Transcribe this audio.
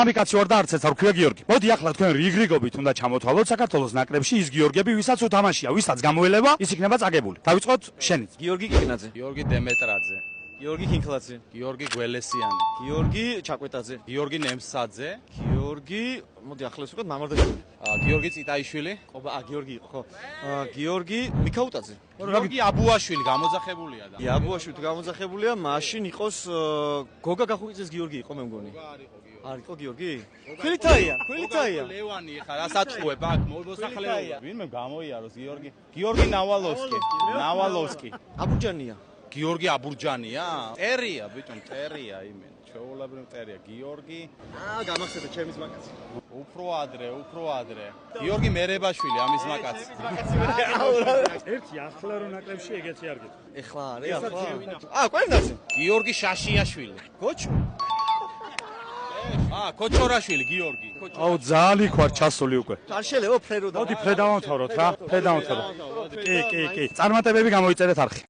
ამი კაცი ვარ და არც ერთ არ ვქვია გიორგი. მოდი ახლა თქვენ რიგრიგობით უნდა ჩამოთვალოთ საქართველოს ნაკრებში ის გიორგები, ვისაც უთამაშია, ვისაც გამოელება, ის იქნება წაგებული. დავიწყოთ შენით. გიორგი კიკნაძე, გიორგი დემეტრაძე, გიორგი ხინქლაძე, გიორგი გველესიანი, გიორგი ჩაკვეტაძე, გიორგი ნემსაძე, გიორგი, მოდი ახლა ვთქვათ მამარდაშვილი. გიორგი წიტაიშვილი, გიორგი იყო, ხო. გიორგი მიქაუტაძე. გიორგი აბუაშვილი გამოძახებულია და. აბუაშვილი თუ გამოძახებულია, მაშინ იყოს გოგა გახუცეს გიორგი იყო მე მგონი. არ იყო გიორგი? ქვილითაია. ლევანი ხარ, ასატყუებ აქ მოსახლეობა. ვინმე გამოიაროს გიორგი? გიორგი ნავალოვსკი. აბურჯანია. გიორგი აბურჯანია? ტერია, ბიჭო, ტერია იმენ. ჩაულებრივ ტერია. გიორგი. გამახსენდა ჩემი ზმაკაცი. უფრო ადრე. გიორგი მერებაშვილი ამის მაკაცი. ერთი ახლა რო ნაკრებში ეგეთი არ გეტყვი. ეხლა არის ახლა. კვერნაძე. გიორგი შაშიაშვილი. გოჩო. კოჩორაშვილი გიორგი. აუ ძალი ხარ ჩასული უკვე. არ შეიძლება ფრერო და. მოდი ფრე დავამთავროთ რა. ფრე დავამთავროთ. კი. წარმატებები გამოიწერეთ არხი.